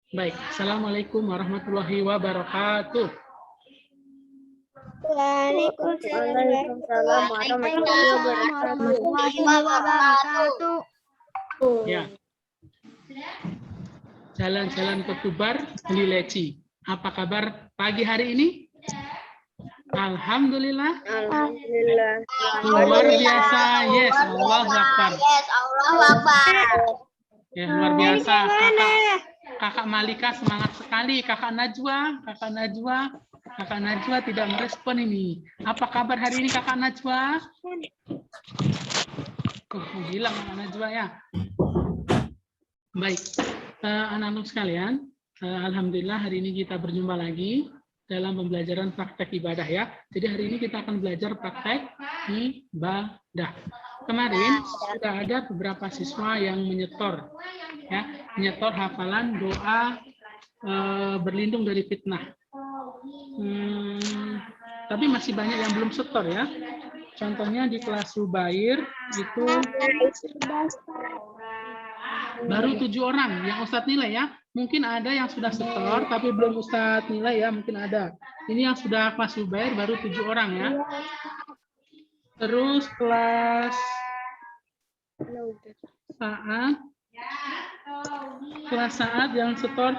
Baik, Assalamualaikum warahmatullahi wabarakatuh. Waalaikumsalam warahmatullahi wabarakatuh. Ya. Jalan-jalan ke Tubar, beli leci. Apa kabar pagi hari ini? Alhamdulillah. Alhamdulillah. Luar biasa. Yes, Allahu Akbar. Ya, luar biasa. Kakak Malika semangat sekali. Kakak Najwa tidak merespon ini. Apa kabar hari ini Kakak Najwa? Bilang Kakak Najwa ya. Baik, anak-anak sekalian, alhamdulillah hari ini kita berjumpa lagi dalam pembelajaran praktek ibadah ya. Jadi hari ini kita akan belajar praktek ibadah. Kemarin sudah ada beberapa siswa yang menyetor hafalan doa berlindung dari fitnah. Tapi masih banyak yang belum setor ya. Contohnya di kelas Zubair itu baru 7 orang yang Ustadz nilai ya. Mungkin ada yang sudah setor tapi belum Ustadz nilai ya, mungkin ada. Ini yang sudah kelas Zubair baru 7 orang ya. Terus kelas saat yang setor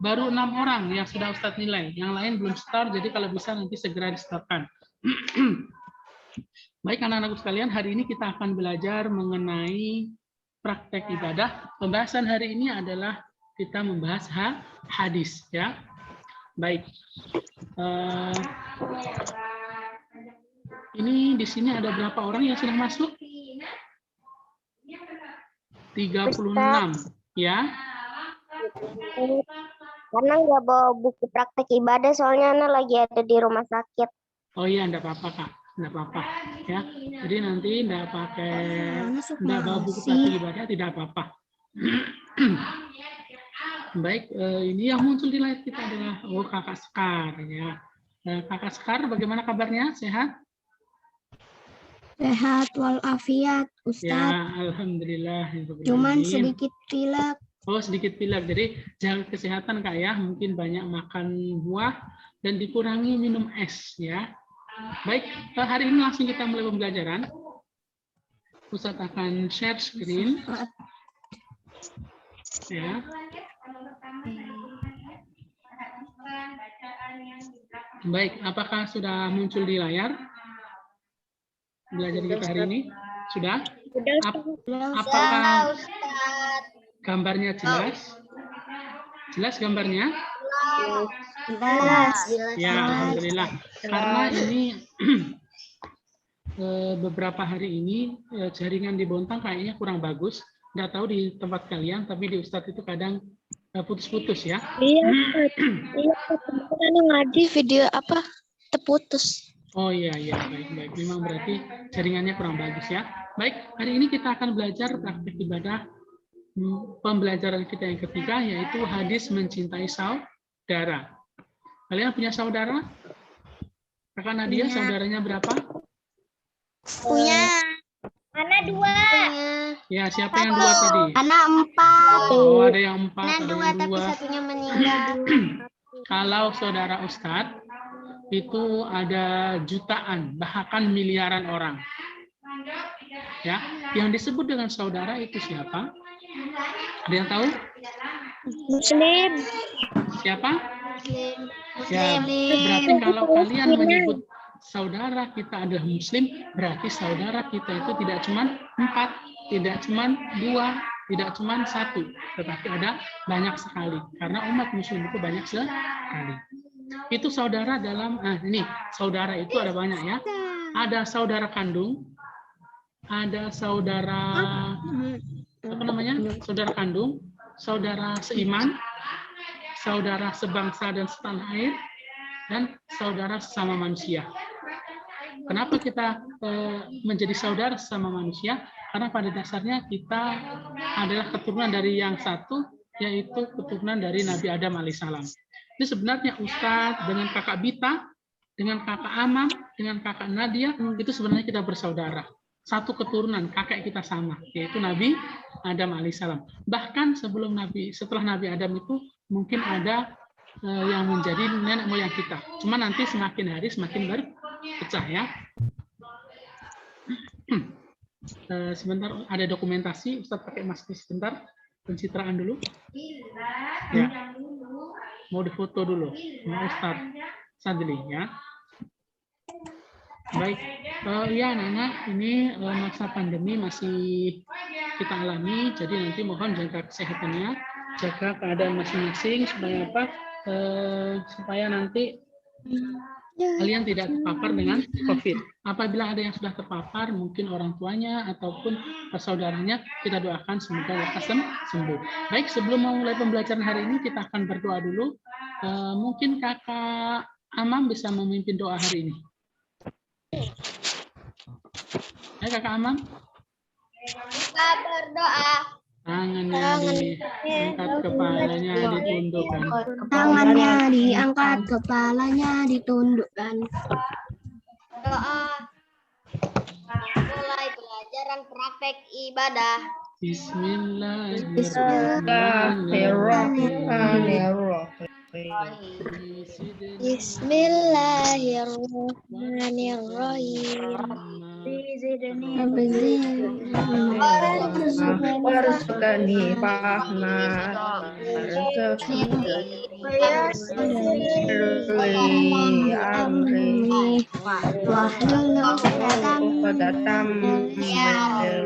baru 6 orang yang sudah Ustadz nilai. Yang lain belum setor, jadi kalau bisa nanti segera disetorkan. Baik anak-anakku sekalian, hari ini kita akan belajar mengenai praktek ibadah. Pembahasan hari ini adalah kita membahas hadis ya. Baik. Ini di sini ada berapa orang yang sudah masuk? 36 ya. Karena nggak bawa buku praktek ibadah, soalnya Ana lagi ada di rumah sakit. Oh iya, enggak apa-apa Kak, enggak apa-apa ya. Jadi nanti enggak bawa buku praktek ibadah, tidak apa-apa. Baik, ini yang muncul di layar kita adalah Kakak Sekar ya. Kakak Sekar, bagaimana kabarnya? Sehat? Sehat walafiat, Ustaz. Ya, alhamdulillah. Cuman sedikit pilek. Oh, sedikit pilek. Jadi jaga kesehatan Kak ya. Mungkin banyak makan buah dan dikurangi minum es ya. Baik, hari ini langsung kita mulai pembelajaran. Ustadz akan share screen. Ya. Baik, apakah sudah muncul di layar? Belajar kita hari ini sudah? Apakah gambarnya jelas? Jelas gambarnya? Jelas. Ya, alhamdulillah. Karena ini beberapa hari ini jaringan di Bontang kayaknya kurang bagus. Nggak tahu di tempat kalian, tapi di Ustadz itu kadang putus-putus ya. Iya, Ana ngaji video apa terputus. Oh iya, baik. Memang berarti jaringannya kurang bagus ya. Baik, hari ini kita akan belajar praktik ibadah. Pembelajaran kita yang ketiga yaitu hadis mencintai saudara. Kalian punya saudara? Kakak Nadia, saudaranya berapa? Punya. Ana 2. Ya, siapa yang 2 tadi? Ana 4. Oh, ada yang 4. Ana 2 tapi satunya meninggal. Kalau saudara Ustadz, itu ada jutaan, bahkan miliaran orang. Ya, yang disebut dengan saudara itu siapa? Ada yang tahu? Muslim. Siapa? Ya, berarti kalau kalian menyebut saudara kita adalah Muslim, berarti saudara kita itu tidak cuma 4, tidak cuma 2, tidak cuma 1, tetapi ada banyak sekali. Karena umat Muslim itu banyak sekali. Itu saudara dalam, ini saudara itu ada banyak ya. Ada saudara kandung, ada saudara saudara kandung, saudara seiman, saudara sebangsa dan setanah air, dan saudara sesama manusia. Kenapa kita menjadi saudara sesama manusia? Karena pada dasarnya kita adalah keturunan dari yang satu, yaitu keturunan dari Nabi Adam alaihissalam. Ini sebenarnya Ustadz dengan kakak Bita, dengan kakak Amam, dengan kakak Nadia, itu sebenarnya kita bersaudara. satu keturunan, kakek kita sama, yaitu Nabi Adam alaihissalam. Bahkan setelah Nabi Adam itu mungkin ada yang menjadi nenek moyang kita. Cuma nanti semakin hari semakin berpecah ya. Sebentar, ada dokumentasi. Ustadz pakai masker sebentar, pencitraan dulu. Ya, mau difoto dulu, mau Ustadz Sadli ya. Baik, ya anak-anak, ini masa pandemi masih kita alami, jadi nanti mohon jaga kesehatannya, jaga keadaan masing-masing supaya apa? Supaya nanti kalian tidak terpapar dengan COVID. Apabila ada yang sudah terpapar, mungkin orang tuanya ataupun saudaranya, kita doakan semoga lekas sembuh. Baik, sebelum memulai pembelajaran hari ini, kita akan berdoa dulu. Mungkin Kakak Amam bisa memimpin doa hari ini. Hai Kakak Amam. Kita berdoa. Tangannya diangkat, kepalanya ditundukkan. Tangannya diangkat, kepalanya ditundukkan. Doa. Mulai pelajaran praktek ibadah. Bismillahirrahmanirrahim. Bismillahirrahmanirrahim. Warzuqni fahma amri wahlul 'uqdatam min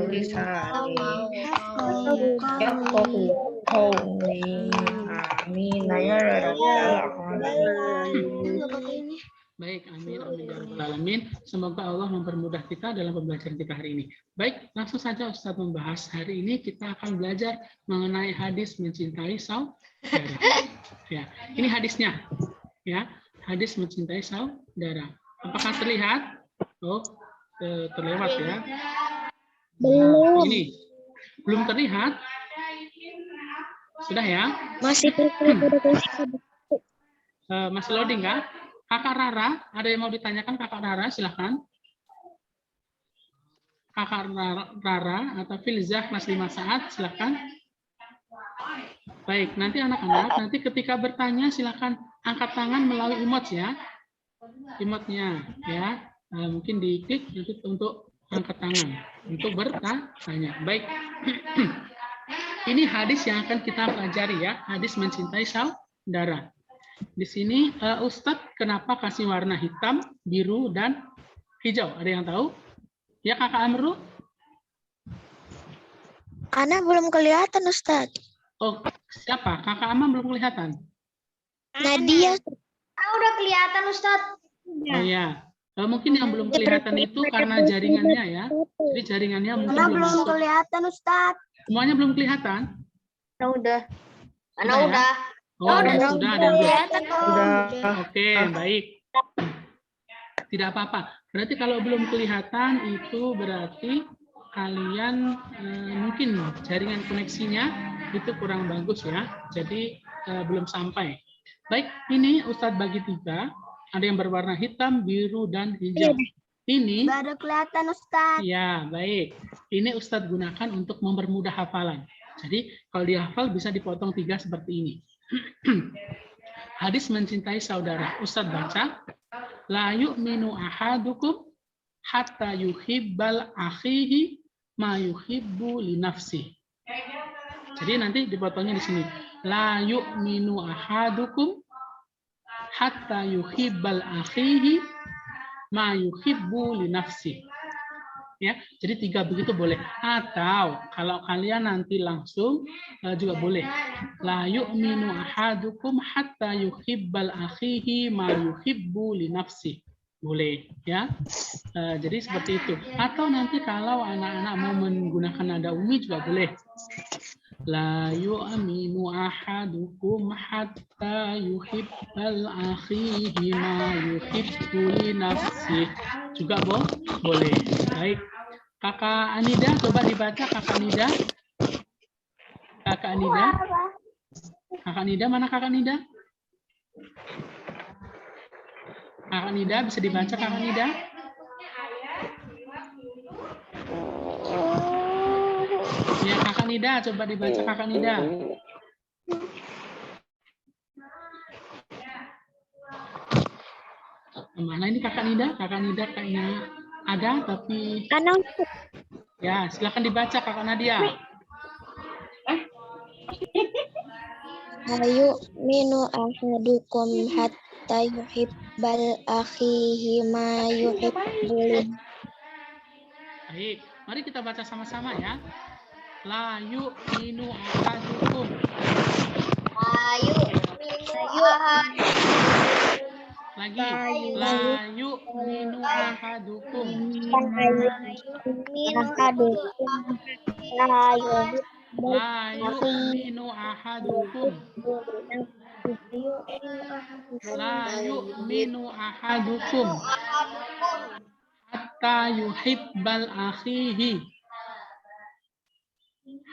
lisani yafqahu qawli. Amin ya rabbal alamin. Baik, amin, amin ya rabbal alamin. Semoga Allah mempermudah kita dalam pembelajaran kita hari ini. Baik, langsung saja Ustaz membahas. Hari ini kita akan belajar mengenai hadis mencintai saudara. Ya, ini hadisnya. Ya, hadis mencintai saudara. Apakah terlihat? Oh, terlewat ya. Belum. Ini belum terlihat. Sudah ya? Masih Masih loading kah? Kakak Rara, ada yang mau ditanyakan Kakak Rara? Silahkan. Kakak Rara atau Filzah kelas 5 saat, silahkan. Baik, nanti anak-anak, nanti ketika bertanya silahkan angkat tangan melalui emote ya. Emote-nya ya. Mungkin diklik untuk angkat tangan untuk bertanya. Baik. Ini hadis yang akan kita pelajari ya, hadis mencintai saudara. Di sini Ustadz kenapa kasih warna hitam, biru, dan hijau? Ada yang tahu? Ya Kakak Amru? Ana belum kelihatan Ustadz. Oh, siapa? Kakak Amam belum kelihatan? Nadia. Udah kelihatan Ustadz. Oh ya. Mungkin yang belum kelihatan itu karena jaringannya ya. Jadi jaringannya mungkin belum masuk. kelihatan Ustadz. Semuanya belum kelihatan? Udah. Ana udah. Oh, sudah ada yang belum. Oke, baik. Tidak apa-apa. Berarti kalau belum kelihatan itu berarti kalian mungkin jaringan koneksinya itu kurang bagus ya. Jadi belum sampai. Baik, ini Ustadz bagi 3. Ada yang berwarna hitam, biru, dan hijau. Ini Baru kelihatan Ustadz. ya, baik. Ini Ustadz gunakan untuk mempermudah hafalan. Jadi kalau dihafal bisa dipotong 3 seperti ini. Hadis mencintai saudara. Ustadz baca, la yu'minu ahadukum hatta yuhibbal akhihi ma yuhibbu li nafsihi. Jadi nanti dipotongnya di sini. La yu'minu ahadukum hatta yuhibbal akhihi ma yuhibbu li nafsihi. Ya, jadi 3 begitu boleh. Atau kalau kalian nanti langsung juga boleh. La yu'minu ahadukum hatta yuhibbal akhihi ma yuhibbu li nafsihi. Boleh, ya. Jadi seperti itu. Atau nanti kalau anak-anak mau menggunakan nada umi juga boleh. La yu'minu ahadukum hatta yuhibbal akhihi ma yuhibbu li nafsihi. Juga boleh. Baik. Kakak Anida, coba dibaca Kakak Anida. Kakak Anida. Kakak Anida, mana Kakak Anida? Kakak Anida, bisa dibaca Kakak Anida? Ya, Kakak Nida, coba dibaca Kakak Nida. Mana ini Kakak Nida? Kakak Nida kayaknya ada, tapi ya silakan dibaca Kakak Nadia. Ayu minu ahadukum hatta yuhibbal akhihi ma yuhibbul. Baik, mari kita baca sama-sama ya. La yu'minu ahadukum. Ayu minu Lagi. La yu'minu ahadukum. La yu'minu ahadukum. La yu'minu ahadukum. Hatta yuhibbal akhihi.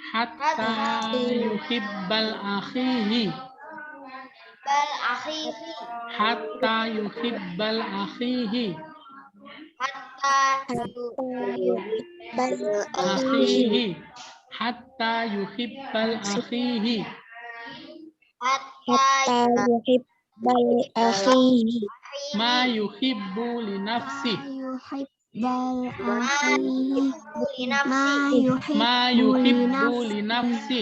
Hatta yuhibbal akhihi. Hatta yuhibbal akhihi. Akhihi. Hatta yuhibbal akhihi. Hatta yuhibbal akhihi Ma yuhibbu li nafsi. Ma yuhibbu li nafsi.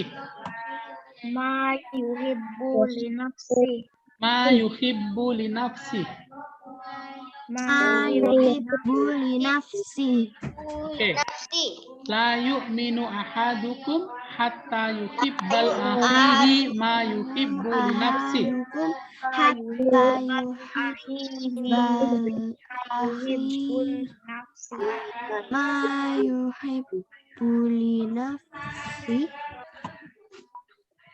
Ma yuhibbu li nafsi. Oke. La yu'minu ahadukum hatta yuhibbal akhihi ma yuhibbu li nafsi.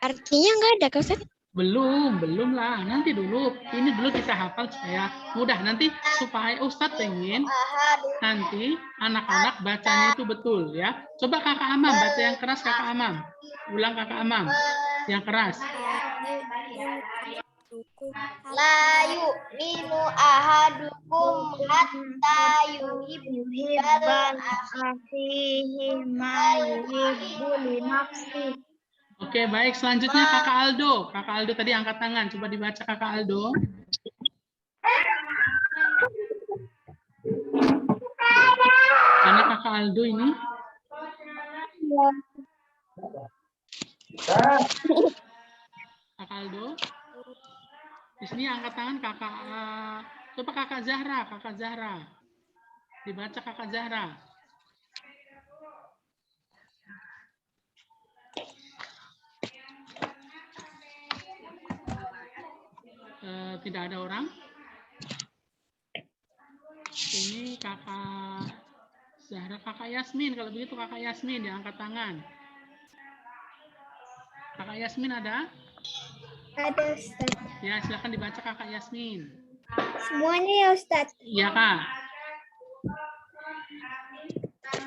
Artinya nggak ada kan? Belum lah. Nanti dulu. Ini dulu kita hafal supaya mudah. Nanti supaya Ustadz pengen nanti anak-anak bacanya itu betul ya. Coba Kakak Amam baca yang keras Kakak Amam. Ulang Kakak Amam yang keras. La yu'minu ahadukum hatta yuhibbal akhihi ma yuhibbu li nafsihi. Oke, baik. Selanjutnya Kakak Aldo. Kakak Aldo tadi angkat tangan. Coba dibaca Kakak Aldo. Mana Kakak Aldo ini? Kakak Aldo. Di sini angkat tangan Kakak. Coba Kakak Zahra. Kakak Zahra. Dibaca Kakak Zahra. Tidak ada orang. Ini Kakak Zahra, Kakak Yasmin. Kalau begitu Kakak Yasmin yang angkat tangan. Kakak Yasmin ada? Ada, Ustaz. Ya, silakan dibaca Kakak Yasmin. Semuanya ya, Ustaz. Iya, Kak.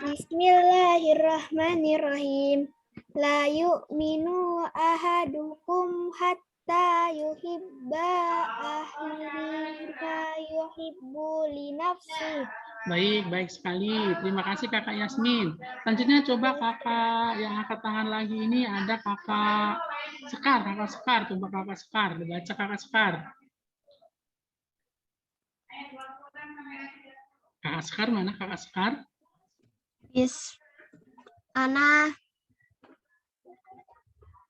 Bismillahirrahmanirrahim. La yu'minu ahadukum hatta yuhibba akhihi ma yuhibbu li nafsihi. Baik sekali. Terima kasih Kakak Yasmin. Selanjutnya coba Kakak yang angkat tangan lagi ini ada Kakak Sekar. Kakak Sekar, coba Kakak Sekar. Dibaca Kakak Sekar. Kakak Sekar mana Kakak Sekar? Ana.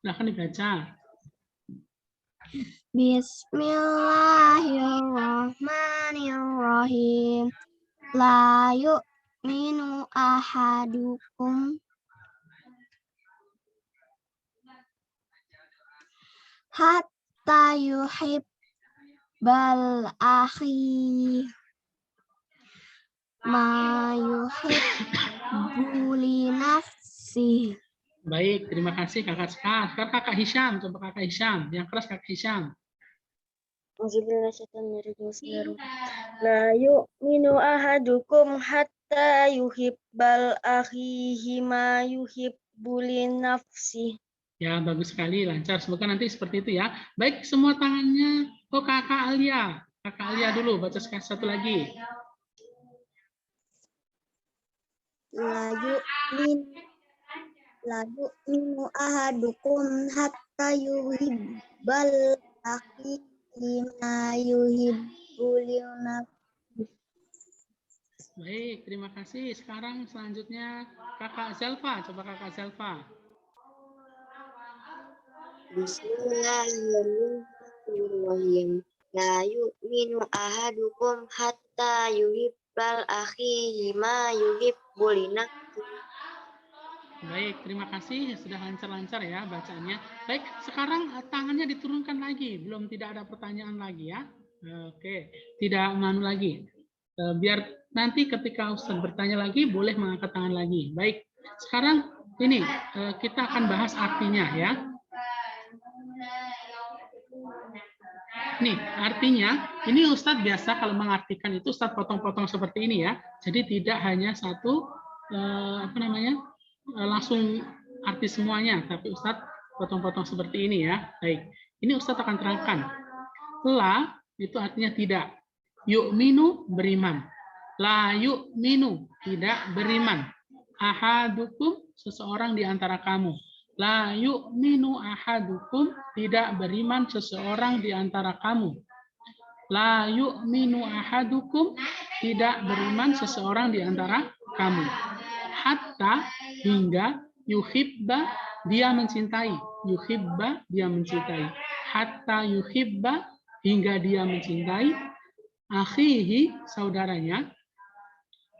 Silahkan dibaca. Bismillahirrahmanirrahim. La yu'minu ahadukum hatta yuhibbal akhi ma yuhibbu li nafsihi. Baik, terima kasih Kakak Sekar. Sekarang Kakak Hisham, coba Kakak Hisham. Yang keras Kakak Hisham. La yu'minu ahadukum hatta yuhibbal akhihi ma yuhibbu li nafsi. Ya, bagus sekali, lancar. Semoga nanti seperti itu ya. Baik, semua tangannya. Oh, Kakak Alia. Kakak Alia dulu, baca satu lagi. La yu'minu ahadukum hatta yuhibbal akhi lima yuhibbu li nafsihi. Baik, terima kasih. Sekarang selanjutnya Kakak Zelfa. Coba Kakak Zelfa. Bismillahirrahmanirrahim. La yu'minu ahadukum hatta yuhibbal akhihi ma yuhibbu li nafsihi. Baik, terima kasih. Sudah lancar-lancar ya bacaannya. Baik, sekarang tangannya diturunkan lagi. Belum tidak ada pertanyaan lagi ya. Oke, tidak manu lagi. Biar nanti ketika Ustaz bertanya lagi, boleh mengangkat tangan lagi. Baik, sekarang ini kita akan bahas artinya ya. Nih, artinya, ini Ustadz biasa kalau mengartikan itu Ustadz potong-potong seperti ini ya. Jadi tidak hanya satu, langsung arti semuanya, tapi Ustadz potong-potong seperti ini ya. Baik, ini Ustadz akan terangkan. La itu artinya tidak. Yu'minu beriman. La yu'minu tidak beriman. Ahadukum seseorang di antara kamu. La yu'minu ahadukum tidak beriman seseorang di antara kamu. La yu'minu ahadukum tidak beriman seseorang di antara kamu. Hatta hingga yuhibba dia mencintai. Yuhibba dia mencintai. Hatta yuhibba hingga dia mencintai akhihi saudaranya,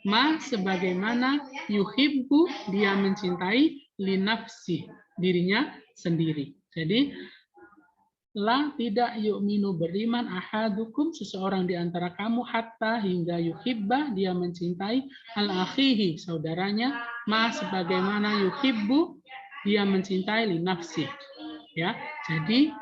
ma sebagaimana yuhibbu dia mencintai linafsi dirinya sendiri. Jadi la tidak yu'minu beriman ahadukum seseorang di antara kamu hatta hingga yuhibba dia mencintai al akhihi saudaranya, ma sebagaimana yuhibbu dia mencintai linafsi. Ya, jadi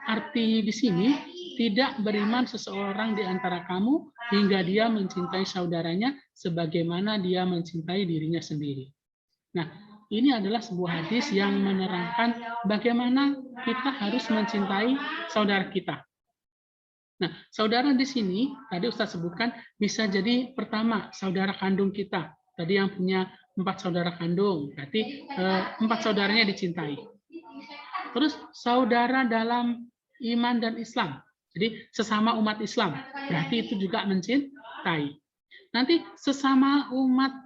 arti di sini tidak beriman seseorang di antara kamu hingga dia mencintai saudaranya sebagaimana dia mencintai dirinya sendiri. Nah, ini adalah sebuah hadis yang menerangkan bagaimana kita harus mencintai saudara kita. Nah, saudara di sini tadi Ustaz sebutkan bisa jadi pertama saudara kandung kita. Tadi yang punya 4 saudara kandung, berarti 4 saudaranya dicintai. Terus saudara dalam iman dan Islam. Jadi sesama umat Islam, berarti itu juga mencintai. Nanti sesama umat,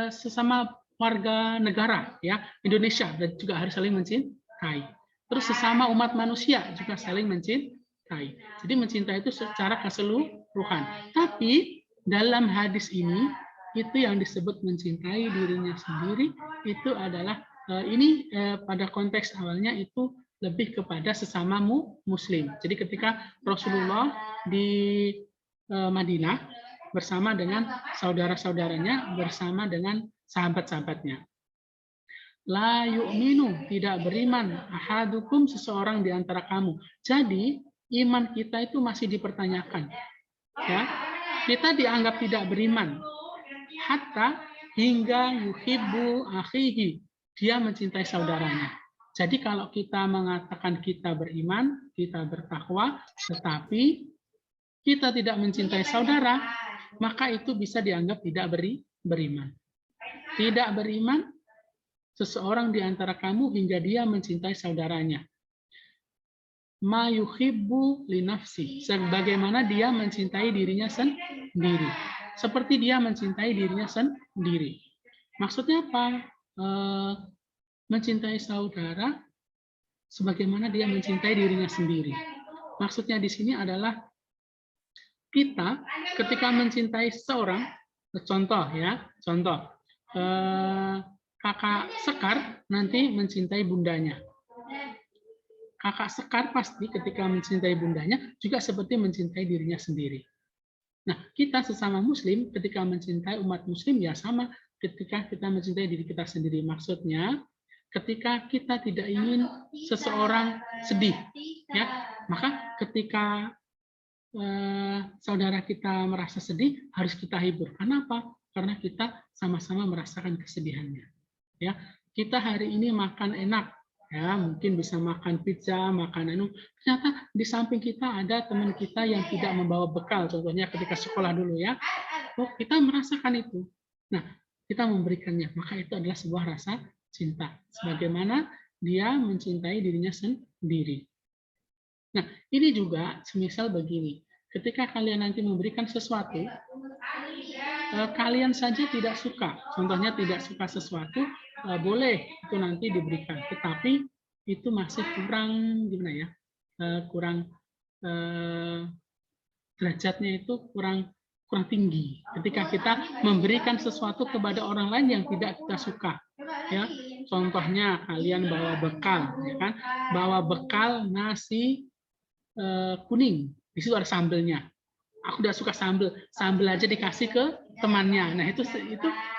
sesama warga negara ya Indonesia dan juga harus saling mencintai. Terus sesama umat manusia juga saling mencintai. Jadi mencintai itu secara keseluruhan. Tapi dalam hadis ini itu yang disebut mencintai dirinya sendiri itu adalah ini pada konteks awalnya itu lebih kepada sesama muslim. Jadi ketika Rasulullah di Madinah bersama dengan saudara-saudaranya, bersama dengan sahabat-sahabatnya. La yu'minu tidak beriman ahadukum seseorang di antara kamu. Jadi iman kita itu masih dipertanyakan. Ya, kita dianggap tidak beriman. Hatta hingga yuhibbu akhihi. Dia mencintai saudaranya. Jadi kalau kita mengatakan kita beriman, kita bertakwa, tetapi kita tidak mencintai saudara, maka itu bisa dianggap tidak beriman. Tidak beriman seseorang di antara kamu hingga dia mencintai saudaranya. Ma yuhibbu li nafsi, sebagaimana dia mencintai dirinya sendiri. Seperti dia mencintai dirinya sendiri. Maksudnya apa? Mencintai saudara sebagaimana dia mencintai dirinya sendiri. Maksudnya di sini adalah kita ketika mencintai seseorang, contoh ya, kakak Sekar nanti mencintai bundanya. Kakak Sekar pasti ketika mencintai bundanya juga seperti mencintai dirinya sendiri. Nah, kita sesama muslim ketika mencintai umat muslim ya sama ketika kita mencintai diri kita sendiri. Maksudnya ketika kita tidak ingin seseorang sedih, ya, maka ketika saudara kita merasa sedih harus kita hibur. Kenapa? Karena kita sama-sama merasakan kesedihannya. Ya, kita hari ini makan enak, ya, mungkin bisa makan pizza, makan anu. Ternyata di samping kita ada teman kita yang tidak membawa bekal, contohnya ketika sekolah dulu ya. Oh, kita merasakan itu. Nah, kita memberikannya, maka itu adalah sebuah rasa cinta. Sebagaimana dia mencintai dirinya sendiri. Nah, ini juga semisal begini. Ketika kalian nanti memberikan sesuatu, kalian saja tidak suka. Contohnya tidak suka sesuatu, boleh itu nanti diberikan. Tetapi itu masih kurang, gimana ya? Kurang derajatnya itu kurang tinggi. Ketika kita memberikan sesuatu kepada orang lain yang tidak kita suka, ya. Contohnya kalian bawa bekal, ya kan? Bawa bekal nasi kuning, di situ ada sambelnya. Aku udah suka sambel aja dikasih ke temannya. Nah itu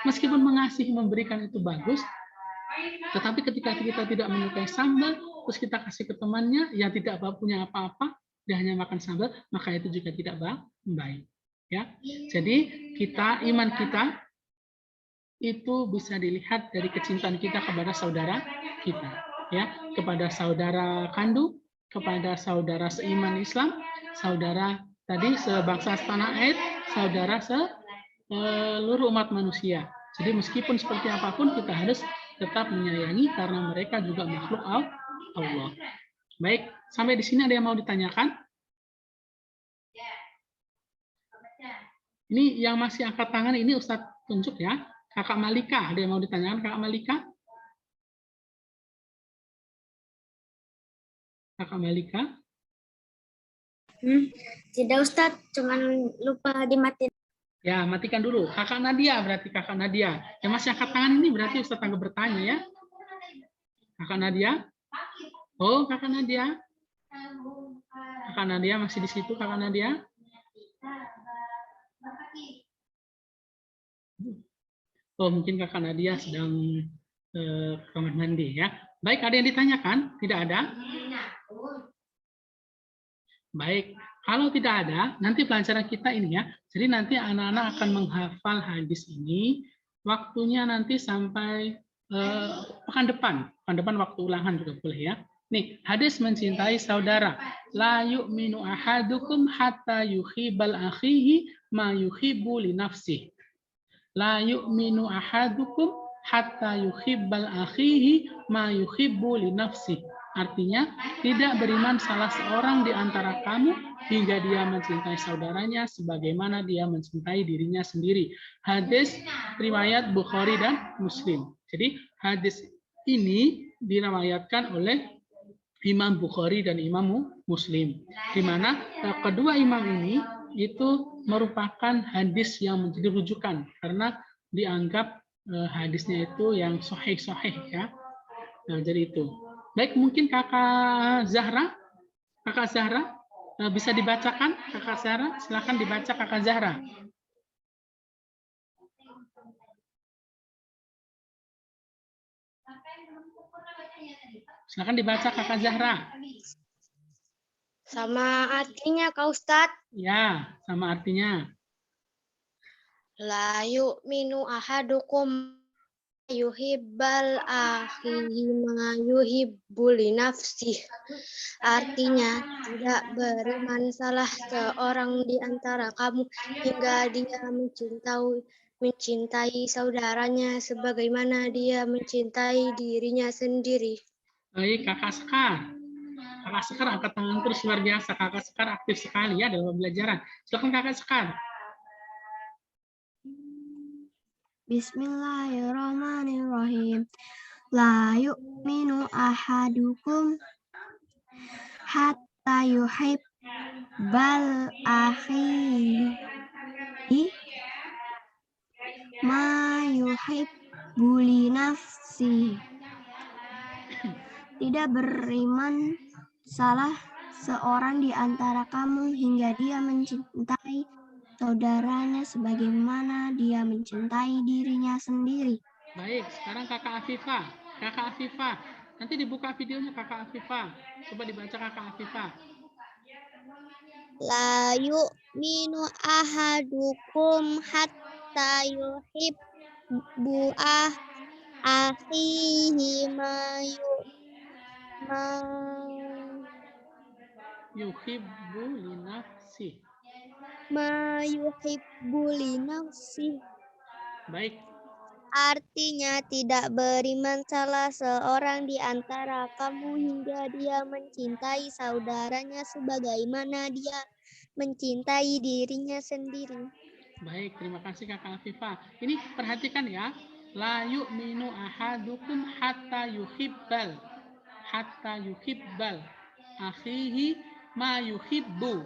meskipun mengasihi memberikan itu bagus, tetapi ketika kita tidak menyukai sambal, terus kita kasih ke temannya yang tidak punya apa-apa, dia hanya makan sambal, maka itu juga tidak baik. Ya, jadi iman kita itu bisa dilihat dari kecintaan kita kepada saudara kita, ya, kepada saudara kandung, kepada saudara seiman Islam, saudara tadi sebangsa setanah air, saudara seluruh umat manusia. Jadi meskipun seperti apapun kita harus tetap menyayangi karena mereka juga makhluk Allah. Baik, sampai di sini ada yang mau ditanyakan? Ini yang masih angkat tangan ini Ustadz tunjuk ya. Kakak Malika, ada yang mau ditanyakan Kakak Malika? Kakak Malika? Tidak Ustadz, cuman lupa dimatiin. Ya, matikan dulu. Kakak Nadia, berarti Kakak Nadia. Yang masih angkat tangan ini berarti Ustadz anggap bertanya ya. Kakak Nadia? Oh, Kakak Nadia. Kakak Nadia masih di situ, Kakak Nadia? Oh, mungkin Kakak Nadia sedang kamar mandi ya. Baik, ada yang ditanyakan? Tidak ada? Baik, kalau tidak ada, nanti pelajaran kita ini ya. Jadi nanti anak-anak akan menghafal hadis ini. Waktunya nanti sampai pekan depan. Pekan depan waktu ulangan juga boleh ya. Nih, hadis mencintai saudara. La yu'minu ahadukum hatta yuhibbal akhihi ma yuhibbu li nafsihi. La yu'minu ahadukum hatta yuhibbal akhihi ma yuhibbu li nafsihi. Artinya, tidak beriman salah seorang di antara kamu hingga dia mencintai saudaranya sebagaimana dia mencintai dirinya sendiri. Hadis riwayat Bukhari dan Muslim. Jadi, hadis ini diriwayatkan oleh Imam Bukhari dan Imam Muslim. Di mana kedua imam ini itu merupakan hadis yang menjadi rujukan karena dianggap hadisnya itu yang sahih ya. Nah, jadi itu. Baik, mungkin Kakak Zahra bisa dibacakan, Kakak Zahra, silakan dibaca Kakak Zahra. Silakan dibaca Kakak Zahra. Sama artinya Kak Ustadz. Ya, sama artinya. La yu'minu ahadukum yuhibbal akhihi ma yuhibbu li nafsih. Artinya, tidak beriman salah seorang di antara kamu hingga dia mencintai saudaranya sebagaimana dia mencintai dirinya sendiri. Baik, Kakak Sekar. Kakak Sekar angkat tangan terus luar biasa. Kakak Sekar aktif sekali ya dalam pembelajaran. Silakan Kakak Sekar. Bismillahirrahmanirrahim. La yu'minu ahadukum hatta yuhibbal akhihi ma yuhibbu li nafsihi. Tidak beriman salah seorang di antara kamu hingga dia mencintai saudaranya sebagaimana dia mencintai dirinya sendiri. Baik, sekarang Kakak Afifah. Kakak Afifah, nanti dibuka videonya Kakak Afifah. Coba dibaca Kakak Afifah. La yu'minu ahadukum hatta yuhibbu akhihi ma Yuhibbu li nafsi. Ma yuhibbu li nafsi. Baik. Artinya tidak beriman salah seorang di antara kamu hingga dia mencintai saudaranya sebagaimana dia mencintai dirinya sendiri. Baik, terima kasih Kakak Afifah. Ini perhatikan ya. La yu'minu ahadukum hatta yuhibbal akhihi ma yuhibbu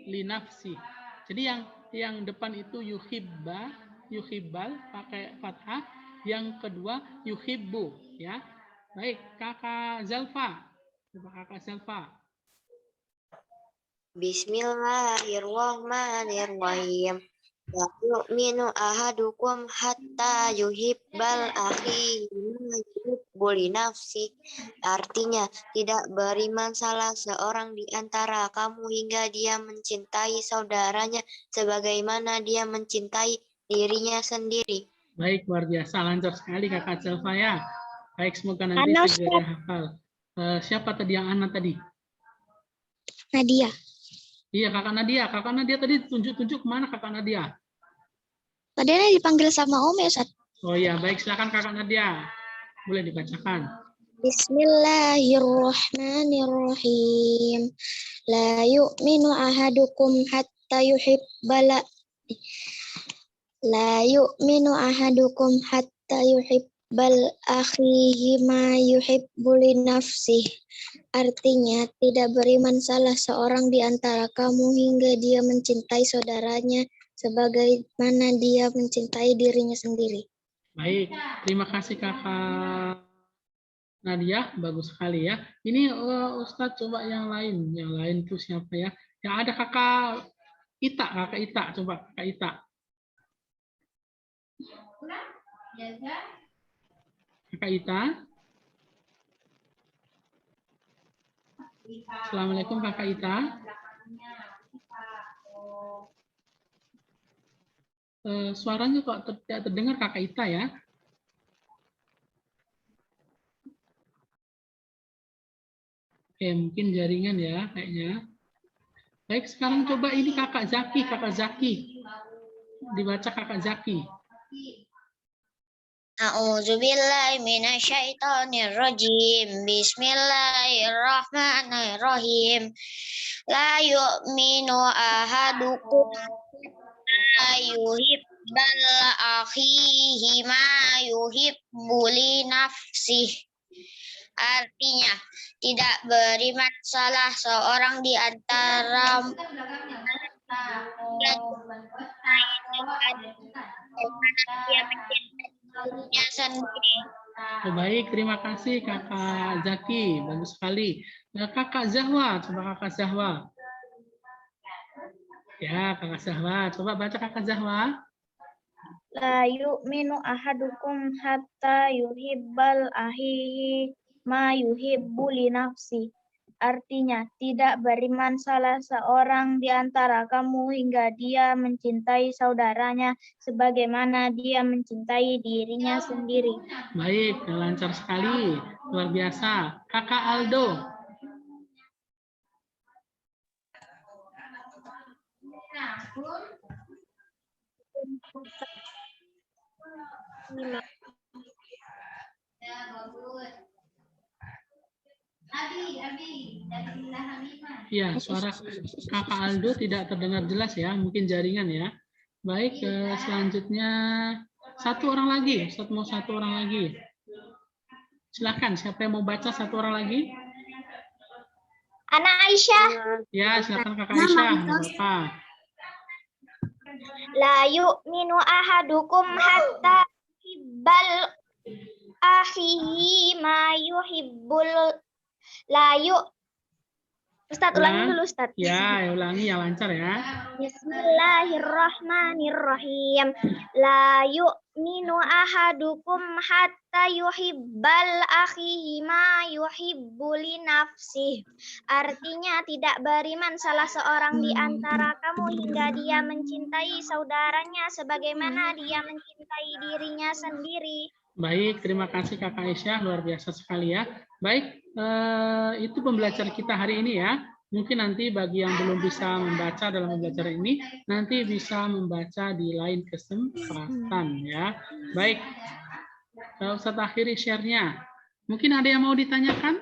li nafsi. Jadi yang depan itu yuhibbal pakai fathah, yang kedua yuhibbu ya. Baik, Kakak Zalfa. Coba Kakak Zalfa. Bismillahirrahmanirrahim. La yu'minu ahadukum hatta yuhibbal akhi ma yuhibbu li nafsi. Artinya, tidak beriman salah seorang di antara kamu hingga dia mencintai saudaranya sebagaimana dia mencintai dirinya sendiri. Baik, luar biasa. Lancar sekali Kakak Zalfa ya. Baik, semoga nanti segera hafal. Siapa tadi yang Ana tadi? Nadia. Iya, Kakak Nadia. Kakak Nadia tadi tunjuk-tunjuk kemana Kakak Nadia? Tadi dipanggil sama Om ya, Ustaz? Oh iya, baik. Silakan Kakak Nadia. Boleh dibacakan. Bismillahirrahmanirrahim. La yu'minu ahadukum hatta yuhibbala La yu'minu ahadukum hatta yuhibbal akhihi ma yuhibbu li nafsih. Artinya, tidak beriman salah seorang di antara kamu hingga dia mencintai saudaranya sebagaimana dia mencintai dirinya sendiri. Baik, terima kasih Kakak Nadia, bagus sekali ya. Ini Ustadz coba yang lain tuh siapa ya? Yang ada Kakak Ita, coba Kakak Ita. Kakak Ita. Assalamualaikum Kakak Ita. Suaranya kok tidak terdengar Kakak Ita ya? Oke, mungkin jaringan ya kayaknya. Baik, sekarang coba ini Kakak Zaki. Dibaca Kakak Zaki. A'udzubillahi minasyaitonirrajim. Bismillahirrahmanirrahim. La yu'minu ahadukum yuhibbal akhihi ma yuhibbu li nafsih. Artinya, tidak beriman salah seorang di antara sendiri. Oh, baik, terima kasih Kakak Zaki, bagus sekali. Nah, Kakak Zahwa, coba Kakak Zahwa. Ya, Kakak Zahwa, coba baca Kakak Zahwa. La yu'minu ahadukum hatta yuhibbal ahihi ma yuhibbu li nafsi. Artinya, tidak beriman salah seorang di antara kamu hingga dia mencintai saudaranya sebagaimana dia mencintai dirinya sendiri. Baik, lancar sekali. Luar biasa. Kakak Aldo. Ya, suara Kakak Aldo tidak terdengar jelas ya, mungkin jaringan ya. Baik, selanjutnya satu orang lagi. Ustaz mau satu orang lagi. Silakan, siapa yang mau baca satu orang lagi? Anak Aisyah. Ya, silakan Kakak Aisyah. Apa? La yu'minu ahadukum hatta yuhibbal akhihi ma yuhibbul la yu. Ustaz, ulangi dulu, Ustaz. Ya, ulangi yang lancar ya. Bismillahirrahmanirrahim. La yu'minu ahadukum hatta yuhibbal akhihi ma yuhibbu li nafsih. Artinya, tidak beriman salah seorang di antara kamu hingga dia mencintai saudaranya sebagaimana dia mencintai dirinya sendiri. Baik, terima kasih Kakak Aisyah, luar biasa sekali ya. Baik, itu pembelajaran kita hari ini ya. Mungkin nanti bagi yang belum bisa membaca dalam pembelajaran ini, nanti bisa membaca di lain kesempatan ya. Baik, Ustadz akhiri share-nya. Mungkin ada yang mau ditanyakan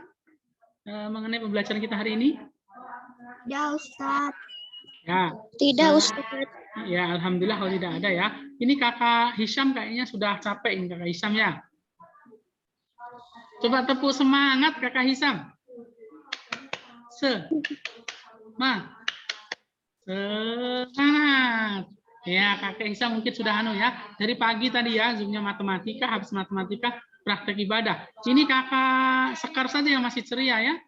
mengenai pembelajaran kita hari ini? Ya Ustadz. Ya. Tidak, Ustaz. Ya, alhamdulillah kalau tidak ada ya. Ini Kakak Hisham kayaknya sudah capek ini Kakak Hisham ya. Coba tepuk semangat Kakak Hisham. Semangat. Ya, Kakak Hisham mungkin sudah ya. Dari pagi tadi ya, Zoom-nya matematika, habis matematika, praktek ibadah. Ini Kakak Sekar saja yang masih ceria ya.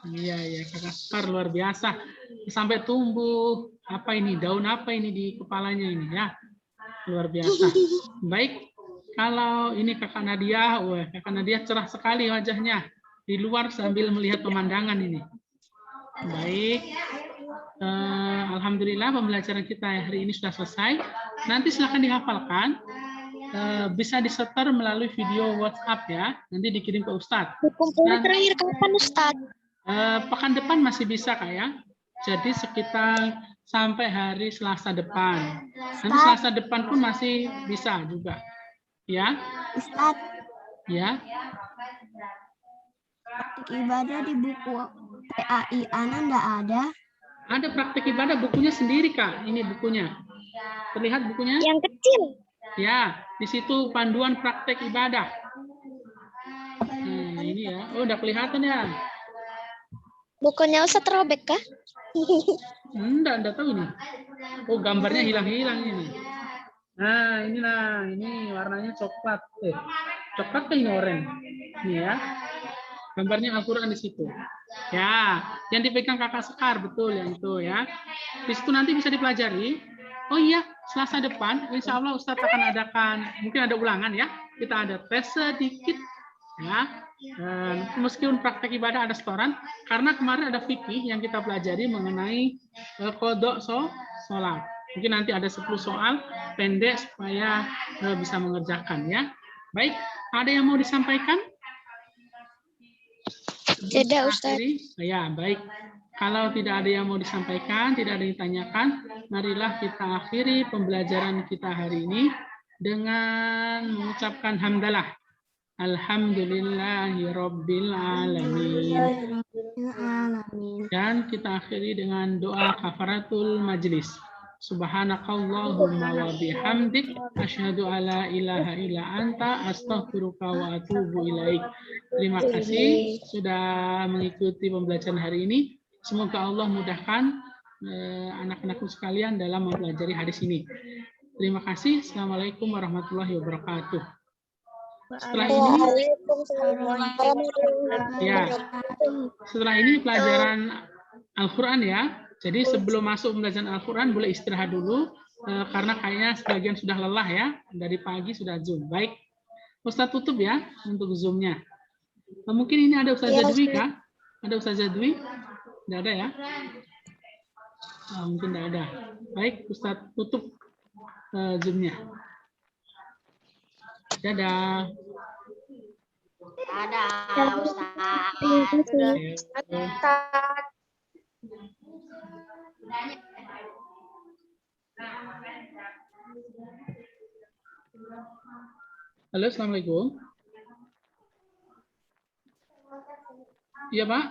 Iya, Kakak Sekar luar biasa. Sampai tumbuh apa ini, daun apa ini di kepalanya ini ya. Luar biasa. Baik, kalau ini Kakak Nadia, wah Kakak Nadia cerah sekali wajahnya. Di luar sambil melihat pemandangan ini. Baik. Alhamdulillah pembelajaran kita hari ini sudah selesai. Nanti silahkan dihafalkan. Bisa disetor melalui video WhatsApp ya. Nanti dikirim ke Ustadz. Kumpulnya terakhir kapan, Ustaz? Pekan depan masih bisa Kak ya. Jadi sekitar sampai hari Selasa depan. Nanti Selasa depan pun masih bisa juga. Ya. Ustaz, Ya. praktik ibadah di buku PAI Ana enggak ada. Ada praktik ibadah bukunya sendiri Kak. Ini bukunya. Terlihat bukunya? Yang kecil. Ya, di situ panduan praktek ibadah. Nah, ini ya. Oh, udah kelihatan ya. Bukunya Ustaz robek kah? Enggak tahu nih. Oh, gambarnya hilang-hilang ini. Nah, ini warnanya coklat. Coklat ke ini oranye. Ini ya. Gambarnya Al-Quran di situ. Ya, yang dipegang Kakak Sekar, betul yang itu ya. Di situ nanti bisa dipelajari. Oh iya, Selasa depan, insya Allah Ustadz akan adakan, mungkin ada ulangan ya. Kita ada tes sedikit ya. Meskipun praktek ibadah ada setoran, karena kemarin ada fikih yang kita pelajari mengenai kodok sholat. Mungkin nanti ada 10 soal pendek supaya bisa mengerjakan ya. Baik, ada yang mau disampaikan? Tidak, Ustaz. Ya, baik. Kalau tidak ada yang mau disampaikan, tidak ada yang ditanyakan, marilah kita akhiri pembelajaran kita hari ini dengan mengucapkan hamdalah. Alhamdulillahirabbil alamin. Dan kita akhiri dengan doa kafaratul majlis. Subhanakallahumma wa bihamdik asyhadu alla ilaha illa anta astaghfiruka wa atubu ilaik. Terima kasih sudah mengikuti pembelajaran hari ini. Semoga Allah mudahkan anak-anakku sekalian dalam mempelajari hadis ini. Terima kasih. Assalamualaikum warahmatullahi wabarakatuh. Setelah ini pelajaran Al-Quran ya. Jadi sebelum masuk pembelajaran Al-Quran boleh istirahat dulu karena kayaknya sebagian sudah lelah ya. Dari pagi sudah Zoom. Baik, Ustadz tutup ya untuk Zoom-nya. Mungkin ini ada Ustazah Dwi kah? Ada Ustazah Dwi? Tidak ada ya? Mungkin tidak ada. Baik, Ustadz tutup Zoom-nya. Dadah. Dadah, Ustaz. Halo, Assalamualaikum. Iya, Pak.